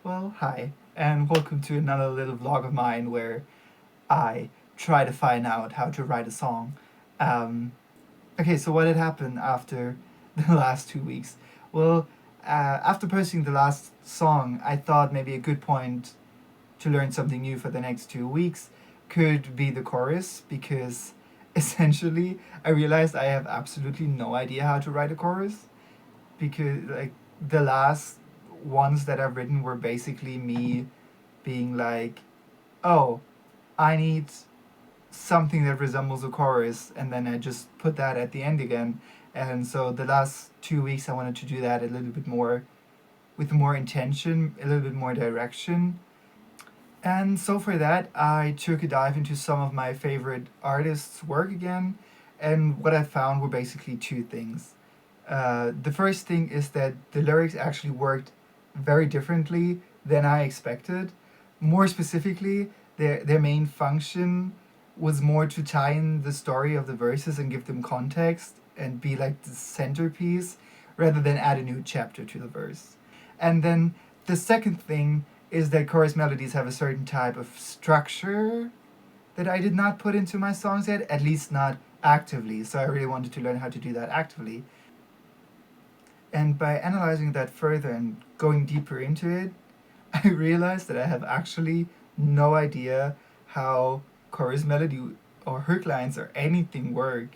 Well, hi, and welcome to another little vlog of mine where I try to find out how to write a song. Okay, so what had happened after the last 2 weeks? Well, after posting the last song, I thought maybe a good point to learn something new for the next 2 weeks could be the chorus, because essentially I realized I have absolutely no idea how to write a chorus, because like the last ones that I've written were basically me being like, oh, I need something that resembles a chorus, and then I just put that at the end again. And so the last 2 weeks I wanted to do that a little bit more, with more intention, a little bit more direction. And so for that, I took a dive into some of my favorite artists' work again, and what I found were basically two things. The first thing is that the lyrics actually worked very differently than I expected. More specifically, their main function was more to tie in the story of the verses and give them context and be like the centerpiece, rather than add a new chapter to the verse. And then the second thing is that chorus melodies have a certain type of structure that I did not put into my songs yet, at least not actively. So I really wanted to learn how to do that actively. And by analyzing that further and going deeper into it, I realized that I have actually no idea how chorus melody or hook lines or anything work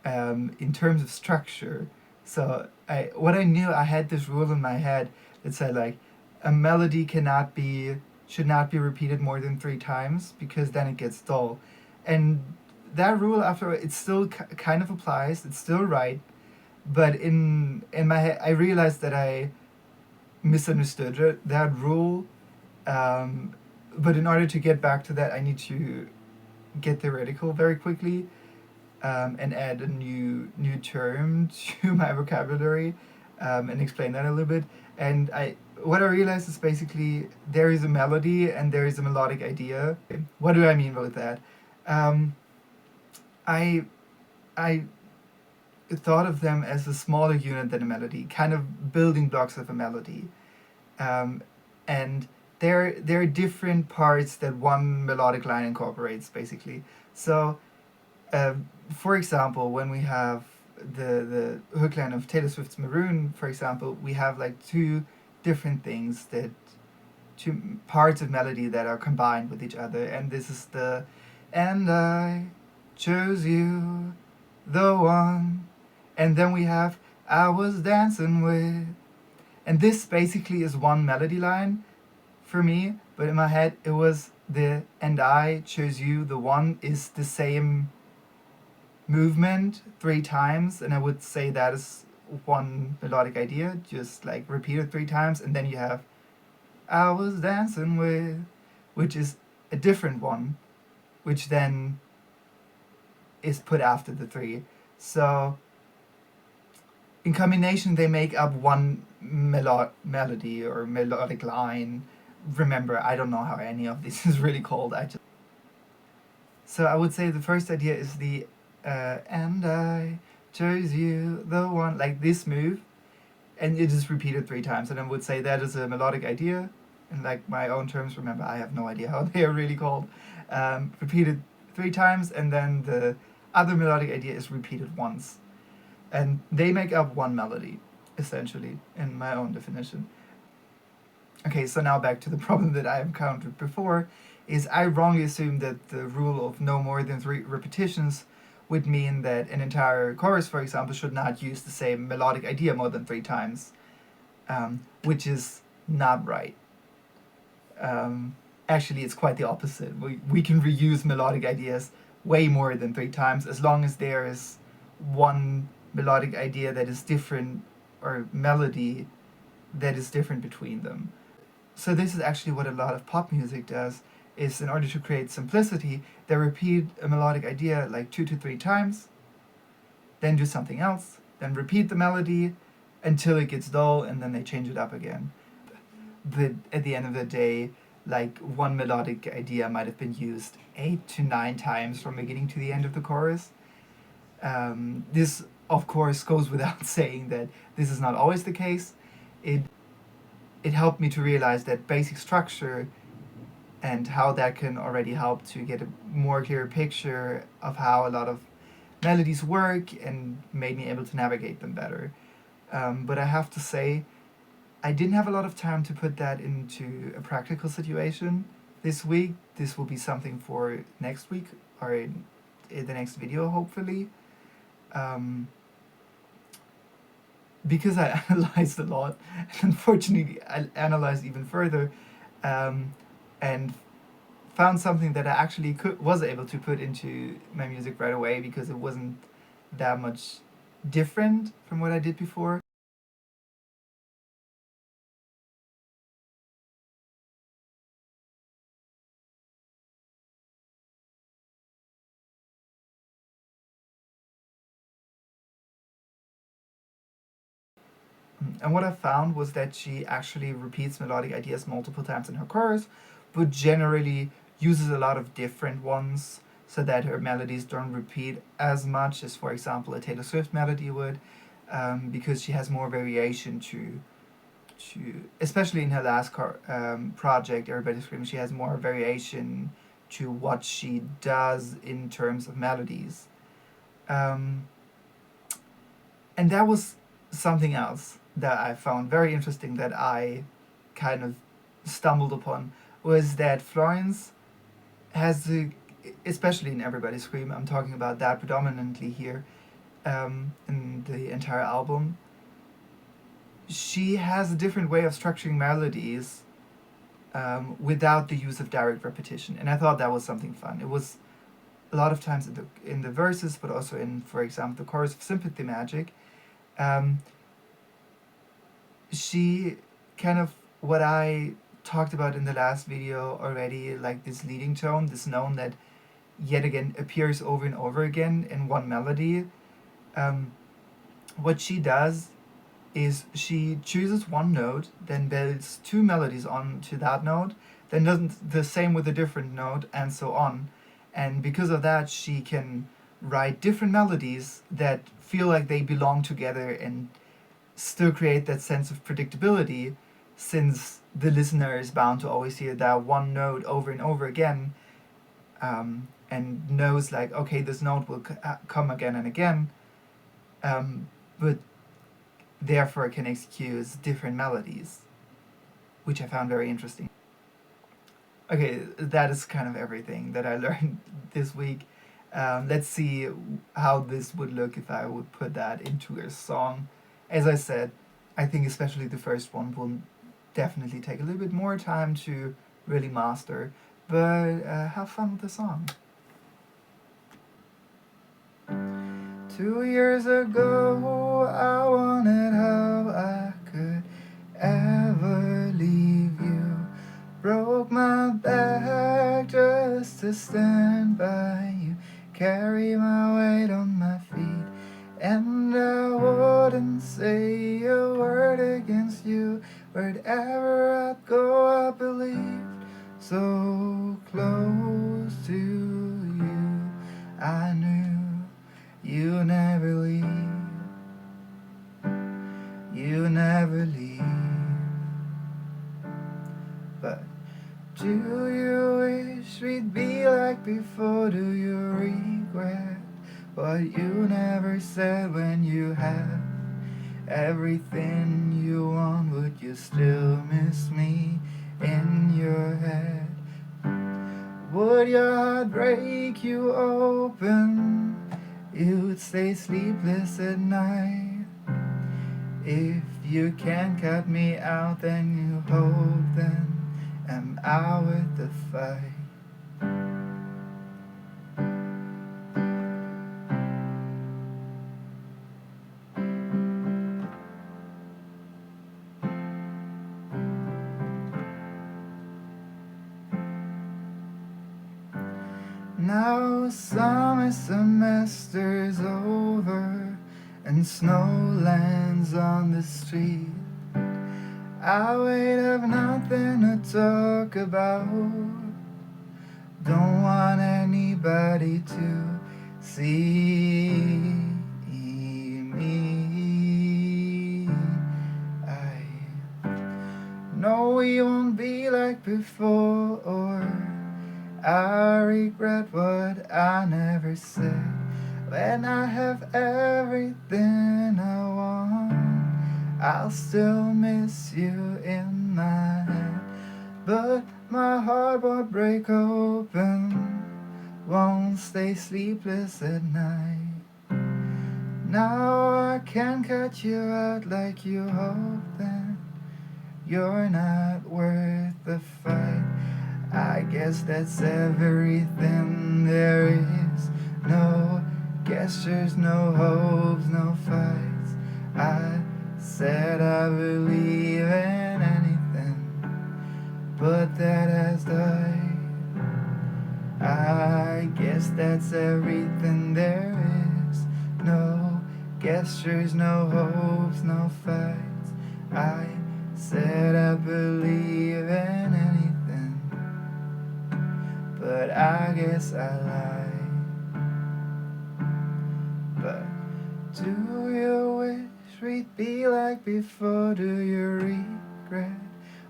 in terms of structure. So what I knew, I had this rule in my head that said like a melody should not be repeated more than 3 times, because then it gets dull. And that rule, after it still kind of applies. It's still right, but in my head, I realized that I misunderstood that rule. But in order to get back to that, I need to get theoretical very quickly, and add a new term to my vocabulary, and explain that a little bit. And what I realized is basically there is a melody and there is a melodic idea. What do I mean with that? I I thought of them as a smaller unit than a melody, kind of building blocks of a melody, and there are different parts that one melodic line incorporates, basically. So, for example, when we have the hook line of Taylor Swift's Maroon, for example, we have like two different things, that two parts of melody that are combined with each other, and this is the "and I chose you, the one," and then we have "I was dancing with," and this basically is one melody line for me, but in my head it was the "and I chose you, the one" is the same movement 3 times, and I would say that is one melodic idea, just like repeated 3 times, and then you have "I was dancing with," which is a different one, which then is put after the 3. So in combination they make up one melody or melodic line. Remember, I don't know how any of this is really called. So I would say the first idea is the "and I chose you, the one," like this move, and it is repeated 3 times. And I would say that is a melodic idea, in like my own terms. Remember, I have no idea how they are really called. Repeated 3 times, and then the other melodic idea is repeated once, and they make up one melody, essentially, in my own definition. Okay, so now back to the problem that I encountered before, is I wrongly assumed that the rule of no more than 3 repetitions would mean that an entire chorus, for example, should not use the same melodic idea more than 3 times, which is not right. Actually, it's quite the opposite. We can reuse melodic ideas way more than 3 times, as long as there is one melodic idea that is different, or melody that is different between them. So this is actually what a lot of pop music does, is in order to create simplicity, they repeat a melodic idea like 2 to 3 times, then do something else, then repeat the melody until it gets dull, and then they change it up again. But at the end of the day, like one melodic idea might have been used 8 to 9 times from beginning to the end of the chorus. This, of course, goes without saying that this is not always the case. it helped me to realize that basic structure and how that can already help to get a more clear picture of how a lot of melodies work and made me able to navigate them better. But I have to say, I didn't have a lot of time to put that into a practical situation this week. This will be something for next week or in the next video, hopefully. Um, because I analyzed a lot, and unfortunately, I analyzed even further, um, and found something that I actually was able to put into my music right away because it wasn't that much different from what I did before. And what I found was that she actually repeats melodic ideas multiple times in her chorus, but generally uses a lot of different ones so that her melodies don't repeat as much as, for example, a Taylor Swift melody would, because she has more variation to especially in her last project, Everybody Screams, she has more variation to what she does in terms of melodies. Um, and that was something else that I found very interesting that I kind of stumbled upon was that Florence has the, especially in Everybody Scream, I'm talking about that predominantly here, in the entire album, she has a different way of structuring melodies without the use of direct repetition, and I thought that was something fun. It was a lot of times in the verses, but also in, for example, the chorus of Sympathy Magic. Um, she kind of what I talked about in the last video already, like this leading tone, this note that yet again appears over and over again in one melody. Um, what she does is she chooses one note, then builds two melodies onto that note, then does the same with a different note, and so on. And because of that, she can write different melodies that feel like they belong together and still create that sense of predictability, since the listener is bound to always hear that one note over and over again, and knows like, okay, this note will come again and again, but therefore can excuse different melodies, which I found very interesting. Okay, that is kind of everything that I learned this week. Let's see how this would look if I would put that into a song. As I said, I think especially the first one will definitely take a little bit more time to really master, but have fun with the song. 2 years ago, I wondered how I could ever leave you. Broke my back just to stand by you. Carry my weight on my feet, and I wouldn't say a word against you. Wherever I'd go, I believed so close to you. I knew you never leave, you never leave. But do you wish we'd be like before? Do you regret what you never said when you have everything you want? Would you still miss me in your head? Would your heart break you open? You'd stay sleepless at night. If you can't cut me out, then you hope, then am I worth the fight? Now summer semester's over and snow lands on the street. I wait, have nothing to talk about. Don't want anybody to see me. I we won't be like before. I regret what I never said. When I have everything I want, I'll still miss you in my head. But my heart won't break open, won't stay sleepless at night. Now I can cut you out like you hoped, and you're not worth the fight. I guess that's everything there is. No gestures, no hopes, no fights. I said I believe in anything, but that has died. I guess that's everything there is. No gestures, no hopes, no fights. I said I believe in anything, but I guess I lied. But do you wish we'd be like before? Do you regret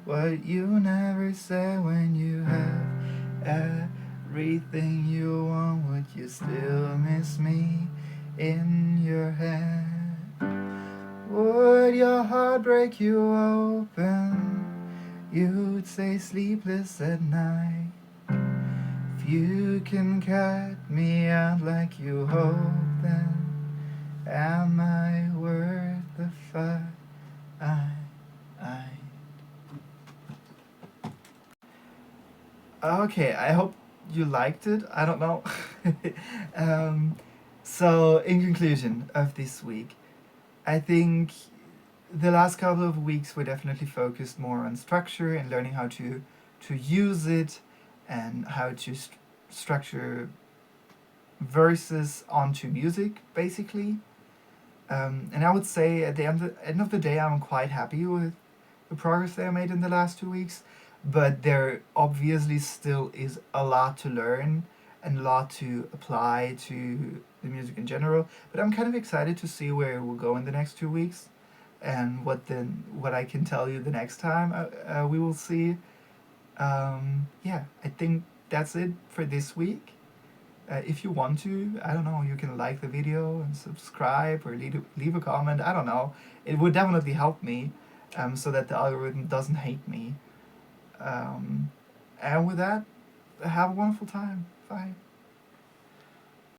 what you never said when you have everything you want? Would you still miss me in your head? Would your heart break you open? You'd say sleepless at night. If you can cut me out like you hope, then am I worth the fight? I. Okay, I hope you liked it. I don't know. So, in conclusion of this week, I think the last couple of weeks were definitely focused more on structure and learning how to use it and how to structure verses onto music, basically. And I would say at the end of the day, I'm quite happy with the progress that I made in the last 2 weeks. But there obviously still is a lot to learn and a lot to apply to the music in general. But I'm kind of excited to see where it will go in the next 2 weeks, and what I can tell you the next time we will see. Yeah, I think that's it for this week. If you want to, I don't know, you can like the video and subscribe or leave a comment. I don't know. It would definitely help me, so that the algorithm doesn't hate me. And with that, have a wonderful time. Bye.